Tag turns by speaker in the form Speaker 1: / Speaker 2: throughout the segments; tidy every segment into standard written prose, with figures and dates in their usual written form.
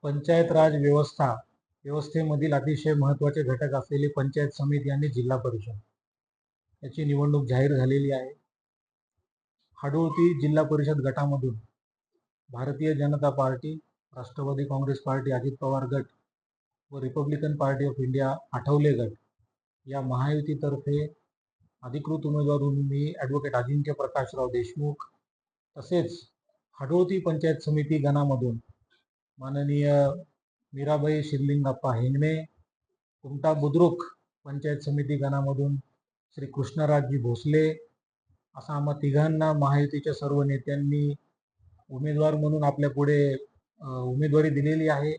Speaker 1: पंचायत राज व्यवस्थेमधील अतिशय महत्त्वाचे घटक असलेली पंचायत समिती आणि जिल्हा परिषद याची निवडणूक जाहीर झालेली आहे. हाडोळती जिल्हा परिषद गटामधून भारतीय जनता पार्टी, राष्ट्रवादी काँग्रेस पार्टी, अजित पवार गट व Republican party of India Athawale गट या महायुतीतर्फे अधिकृत उमेदवार म्हणून मी ॲडव्होकेट अजिंक्य प्रकाशराव देशमुख, तसेच हाडोळती पंचायत समिती गणामधून माननीय मीराबाई शिरलिंगप्पा हिंगणे, कुमटा बुद्रुक पंचायत समिती गणामधून श्री कृष्णराजजी भोसले, असा आम्हा तिघांना महायुतीच्या सर्व नेत्यांनी उमेदवार म्हणून आपल्या पुढे उमेदवारी दिलेली आहे.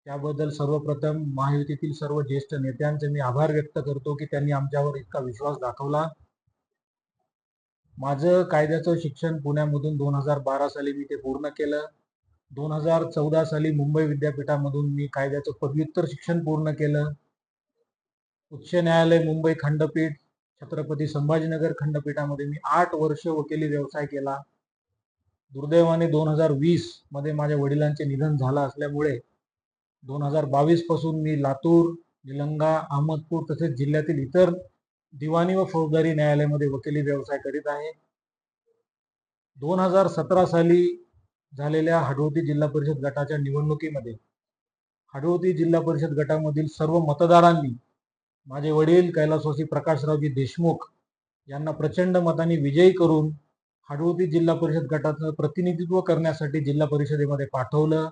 Speaker 1: त्याबद्दल सर्वप्रथम महायुतीतील सर्व ज्येष्ठ नेत्यांचे मी आभार व्यक्त करतो की त्यांनी आमच्यावर इतका विश्वास दाखवला. माझं कायद्याचं शिक्षण पुण्यामधून 2012 साली मी ते पूर्ण केलं. 2014 साली मुंबई विद्यापीठामधून मी कायद्याचं पदव्युत्तर शिक्षण पूर्ण केलं. उच्च न्यायालय मुंबई खंडपीठ, छत्रपती संभाजीनगर खंडपीठामध्ये मी 8 वर्ष वकिली व्यवसाय केला. दुर्दैवाने 2020 मध्ये माझ्या वडिलांचे निधन झालं असल्यामुळे 2022 पासून मी लातूर, निलंगा, अहमदपूर तसेच जिल्ह्यातील इतर दिवाणी व फौजदारी न्यायालयामध्ये वकिली व्यवसाय करीत आहे. 2017 साली झालेल्या हाडोळती जिल्हा परिषद गटाच्या निवडणुकीमध्ये हाडोळती जिल्हा परिषद गटामधील सर्व मतदारांनी माझे वडील कैलासवासी प्रकाशरावजी देशमुख यांना प्रचंड मतांनी विजयी करून हाडोळती जिल्हा परिषद गटाचं प्रतिनिधित्व करण्यासाठी जिल्हा परिषदेमध्ये पाठवलं.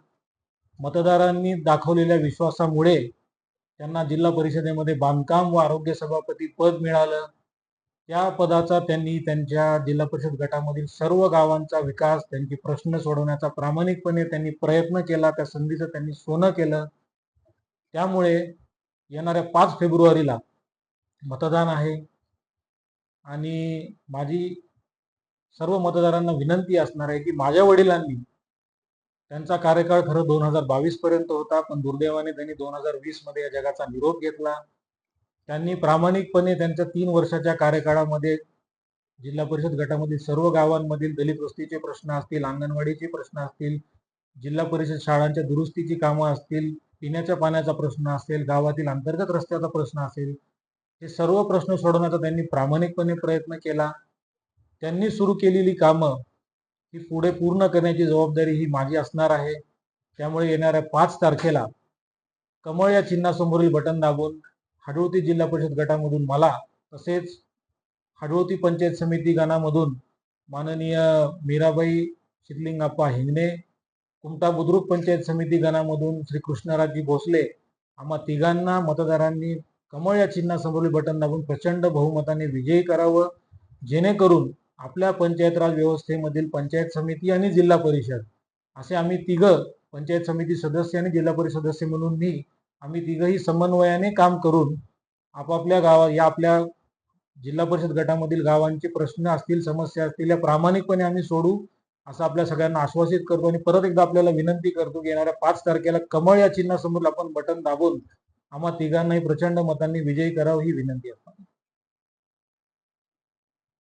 Speaker 1: मतदारांनी दाखवलेल्या विश्वासामुळे त्यांना जिल्हा परिषदेमध्ये बांधकाम व आरोग्य सभापती पद मिळालं. त्या पदाचा त्यांनी त्यांच्या जिल्हा परिषद गटामधील सर्व गावांचा विकास, त्यांची प्रश्न सोडवण्याचा प्रामाणिकपणे त्यांनी प्रयत्न केला. त्या संधीचं त्यांनी सोनं केलं. त्यामुळे येणाऱ्या 5 फेब्रुवारीला मतदान आहे आणि माझी सर्व मतदारांना विनंती असणार आहे की माझ्या वडिलांनी त्यांचा कार्यकाळ खरं 2022 पर्यंत होता, पण दुर्दैवाने त्यांनी 2020 मध्ये या जगाचा निरोप घेतला. त्यांनी प्रामाणिकपणे त्यांच्या 3 वर्षाच्या कार्यकाळामध्ये जिल्हा परिषद गटामधील सर्व गावांमधील दलित वस्तीचे प्रश्न असतील, अंगणवाडीचे प्रश्न असतील, जिल्हा परिषद शाळांच्या दुरुस्तीची कामं असतील, पिण्याच्या पाण्याचा प्रश्न असेल, गावातील अंतर्गत रस्त्याचा प्रश्न असेल, हे सर्व प्रश्न सोडवण्याचा त्यांनी प्रामाणिकपणे प्रयत्न केला. त्यांनी सुरू केलेली कामं ही पुढे पूर्ण करण्याची जबाबदारी ही माझी असणार आहे. त्यामुळे येणाऱ्या 5 तारखेला कमळ या चिन्हासमोरील बटन दाबून हाडोळती जिल्हा परिषद गटामधून मला, तसेच हाडोळती पंचायत समिती गणामधून माननीय मीराबाई शिरलिंगप्पा हिंगणे, कुमटा बुद्रुक पंचायत समिती गणामधून श्री कृष्णराजजी भोसले, आम्हा तिघांना मतदारांनी कमळ या चिन्हासमोरील बटन दाबून प्रचंड बहुमताने विजयी करावं, जेणेकरून आपल्या पंचायत राज व्यवस्थेमधील पंचायत समिती आणि जिल्हा परिषद असे आम्ही तिघं, पंचायत समिती सदस्य आणि जिल्हा परिषद सदस्य म्हणून आम्ही तिघंही समन्वयाने काम करून आपापल्या गावात या आपल्या जिल्हा परिषद गटामधील गावांचे प्रश्न असतील, समस्या असतील, या प्रामाणिकपणे आम्ही सोडू असं आपल्या सगळ्यांना आश्वासित करतो. आणि परत एकदा आपल्याला विनंती करतो की येणाऱ्या 5 तारखेला कमळ या चिन्हासमोर आपण बटन दाबून आम्हा तिघांनाही प्रचंड मतांनी विजयी करावं ही विनंती आहे.